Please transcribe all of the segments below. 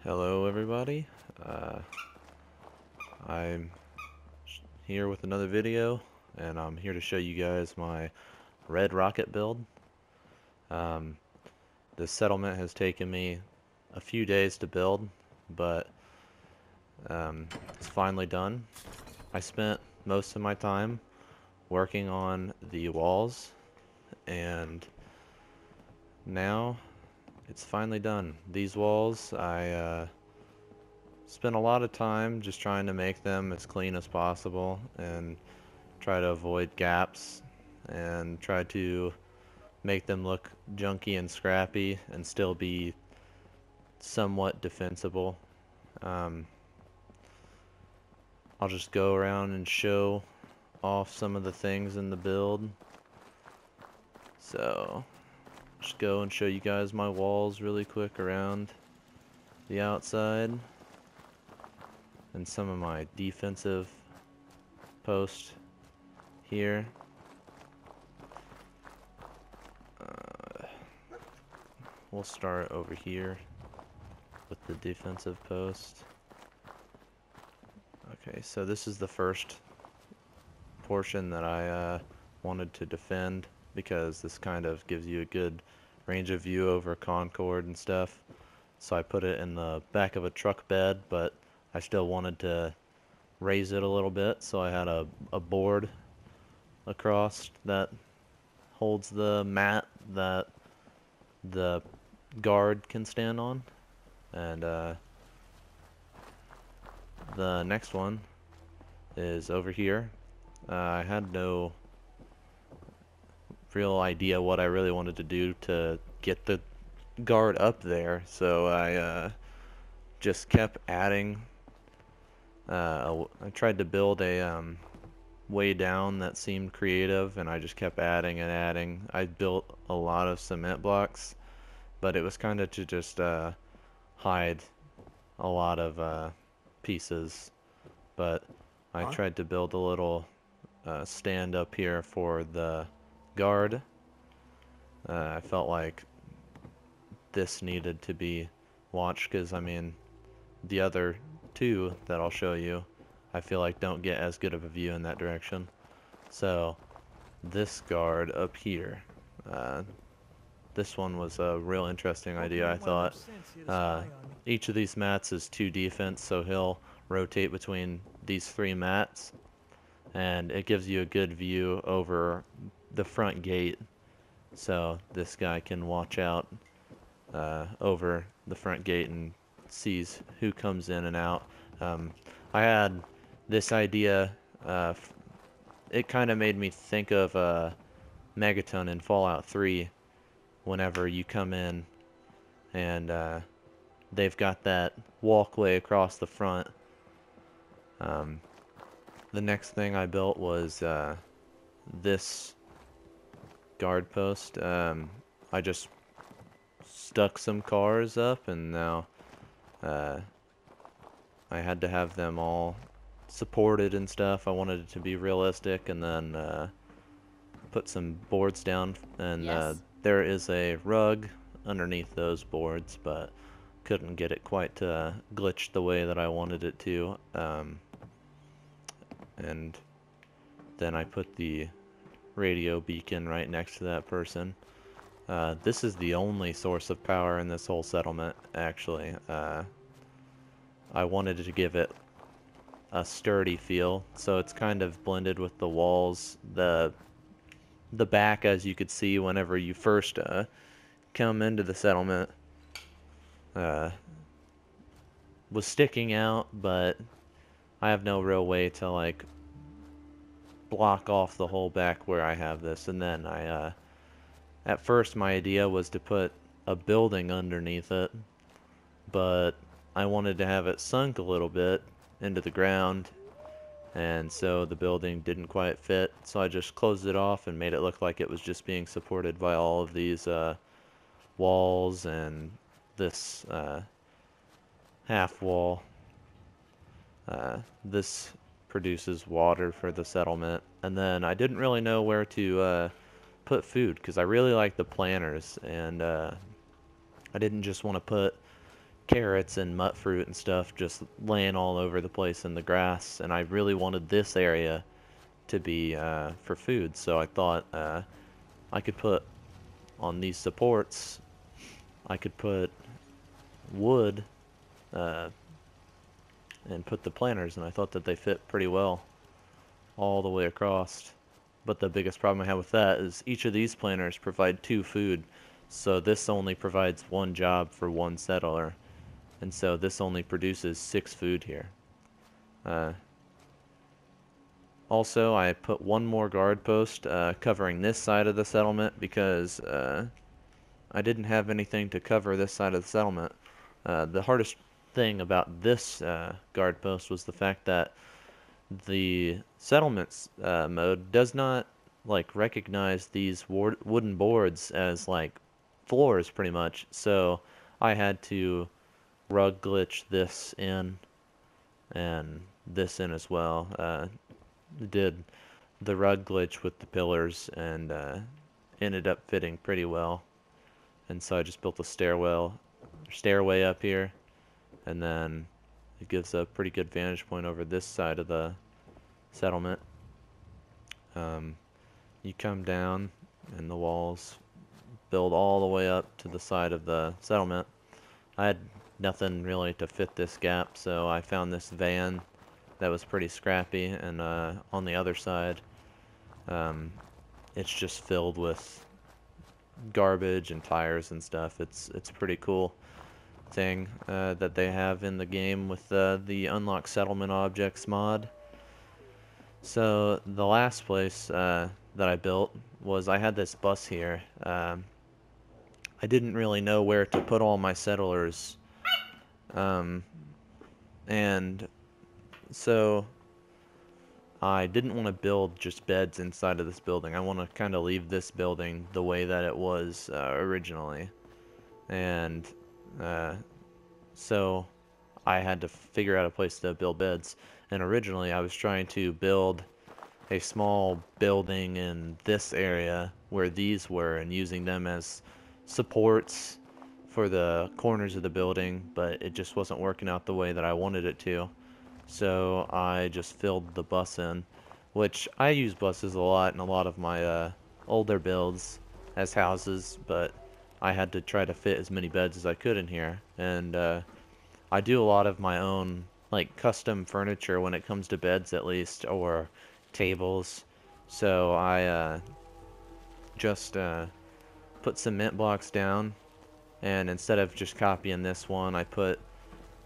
Hello everybody, I'm here with another video, and I'm here to show you guys my red rocket build. Um, this settlement has taken me a few days to build, but it's finally done. I spent most of my time working on the walls, and now it's finally done. These walls, I spent a lot of time just trying to make them as clean as possible and try to avoid gaps and try to make them look junky and scrappy and still be somewhat defensible. Um, I'll just go around and show off some of the things in the build. So, just go and show you guys my walls really quick around the outside and some of my defensive posts here. We'll start over here with the defensive post. Okay, so this is the first portion that I wanted to defend because this kind of gives you a good range of view over Concord and stuff. So I put it in the back of a truck bed, but I still wanted to raise it a little bit, so I had a board across that holds the mat that the guard can stand on. And the next one is over here. I had no real idea what I really wanted to do to get the guard up there, so I just kept adding. I tried to build a way down that seemed creative, and I just kept adding and adding. I built a lot of cement blocks, but it was kind of to just hide a lot of pieces. But I tried to build a little stand up here for the guard. I felt like this needed to be watched because, I mean, the other two that I'll show you, I feel like don't get as good of a view in that direction. So this guard up here, this one was a real interesting idea, I thought. Each of these mats is 2 defense, so he'll rotate between these 3 mats, and it gives you a good view over the front gate, so this guy can watch out over the front gate and sees who comes in and out. I had this idea, it kind of made me think of Megaton in Fallout 3 whenever you come in and they've got that walkway across the front. The next thing I built was this guard post. I just stuck some cars up, and now I had to have them all supported and stuff. I wanted it to be realistic, and then put some boards down, and there is a rug underneath those boards, but couldn't get it quite to glitch the way that I wanted it to. And then I put the radio beacon right next to that person. This is the only source of power in this whole settlement, actually. I wanted to give it a sturdy feel, so it's kind of blended with the walls. The back, as you could see whenever you first come into the settlement, was sticking out, but I have no real way to like block off the whole back where I have this. And then I at first my idea was to put a building underneath it, but I wanted to have it sunk a little bit into the ground, and so the building didn't quite fit, so I just closed it off and made it look like it was just being supported by all of these walls and this half wall. This produces water for the settlement, and then I didn't really know where to put food because I really like the planters, and I didn't just want to put carrots and mut fruit and stuff just laying all over the place in the grass, and I really wanted this area to be for food, so I thought I could put on these supports, I could put wood uh, and put the planters, and I thought that they fit pretty well all the way across. But the biggest problem I have with that is each of these planters provide 2 food, so this only provides 1 job for 1 settler, and so this only produces 6 food here. Uh, Also, I put 1 more guard post covering this side of the settlement because I didn't have anything to cover this side of the settlement. The hardest thing about this guard post was the fact that the settlements mode does not like recognize these wooden boards as like floors pretty much. So I had to rug glitch this in and this in as well. Did the rug glitch with the pillars and ended up fitting pretty well. And so I just built a stairway up here, and then it gives a pretty good vantage point over this side of the settlement. You come down, and the walls build all the way up to the side of the settlement. I had nothing really to fit this gap, so I found this van that was pretty scrappy, and on the other side, it's just filled with garbage and tires and stuff. It's a pretty cool thing that they have in the game with the Unlock Settlement Objects mod. So the last place that I built was I had this bus here. I didn't really know where to put all my settlers, and so I didn't want to build just beds inside of this building. I want to kind of leave this building the way that it was originally. And so I had to figure out a place to build beds. And originally I was trying to build a small building in this area where these were and using them as supports for the corners of the building, but it just wasn't working out the way that I wanted it to. So I just filled the bus in, which I use buses a lot in a lot of my older builds as houses, but I had to try to fit as many beds as I could in here. And I do a lot of my own like custom furniture when it comes to beds at least, or tables. So I just put cement blocks down, and instead of just copying this one, I put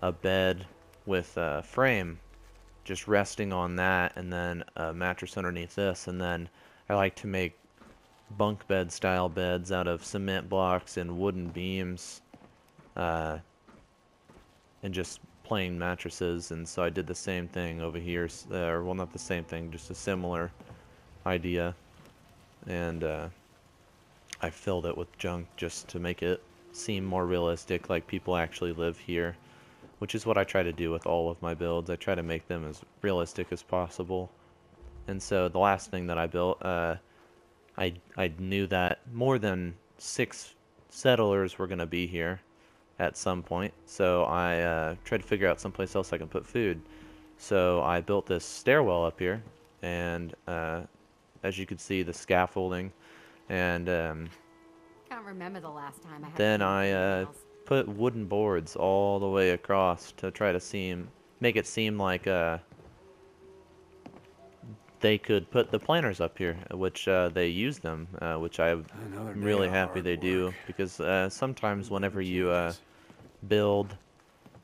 a bed with a frame just resting on that, and then a mattress underneath this. And then I like to make bunk bed style beds out of cement blocks and wooden beams and just plain mattresses. And so I did the same thing over here, or well, not the same thing, just a similar idea, and I filled it with junk just to make it seem more realistic, like people actually live here, which is what I try to do with all of my builds. I try to make them as realistic as possible. And so the last thing that I built, I knew that more than 6 settlers were going to be here at some point, so I tried to figure out someplace else I can put food. So I built this stairwell up here, and as you can see, the scaffolding, and Can't remember the last time I had then to clean I something else. put wooden boards all the way across to try to make it seem like they could put the planters up here, which they use them, which I'm really happy they do, because sometimes whenever you build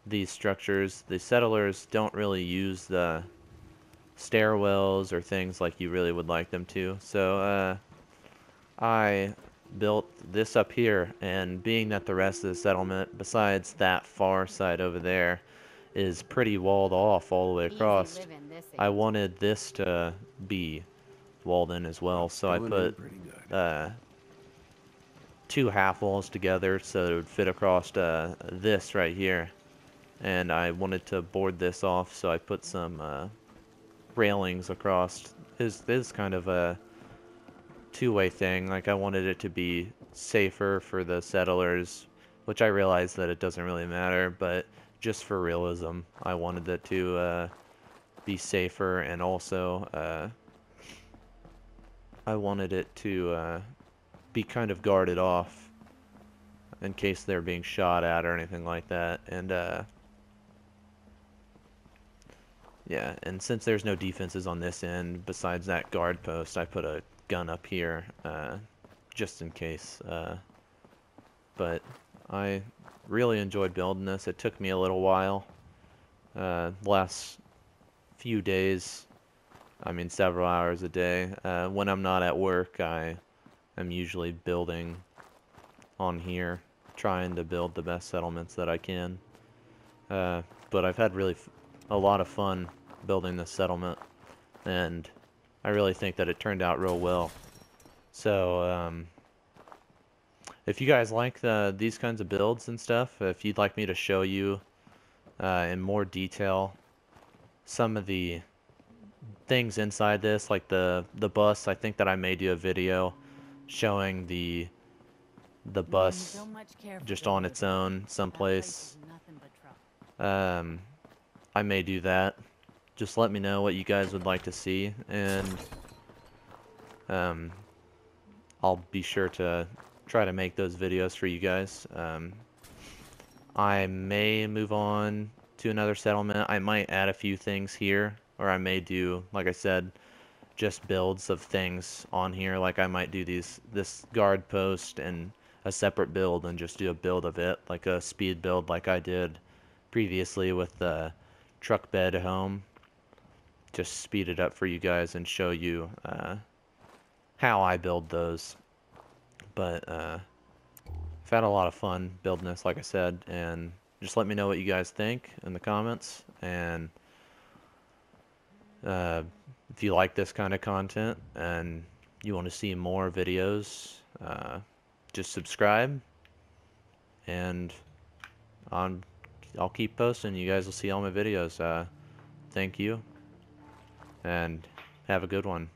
these structures, the settlers don't really use the stairwells or things like you really would like them to. So I built this up here, and being that the rest of the settlement, besides that far side over there, is pretty walled off all the way Easy across, living, this I is. wanted this to be walled in as well. So I put 2 half walls together so it would fit across this right here, and I wanted to board this off, so I put some railings across. This is kind of a two-way thing. Like, I wanted it to be safer for the settlers which I realize that it doesn't really matter, but just for realism, I wanted it to be safer, and also I wanted it to be kind of guarded off in case they're being shot at or anything like that. And yeah, and since there's no defenses on this end besides that guard post, I put a gun up here just in case. But I really enjoyed building this. It took me a little while. Last few days, I mean several hours a day. When I'm not at work, I am usually building on here, trying to build the best settlements that I can. But I've had really a lot of fun building this settlement, and I really think that it turned out real well. So if you guys like these kinds of builds and stuff, if you'd like me to show you in more detail some of the things inside this, like the bus, I think that I may do a video showing the bus just on its own someplace. I may do that. Just let me know what you guys would like to see, and I'll be sure to try to make those videos for you guys. I may move on to another settlement. I might add a few things here, or I may do, like I said, just builds of things on here. Like I might do this guard post and a separate build, and just do a build of it, like a speed build like I did previously with the truck bed home. Just speed it up for you guys and show you how I build those. But I've had a lot of fun building this, like I said, and just let me know what you guys think in the comments. And if you like this kind of content and you want to see more videos, just subscribe, and I'll keep posting. You guys will see all my videos. Thank you, and have a good one.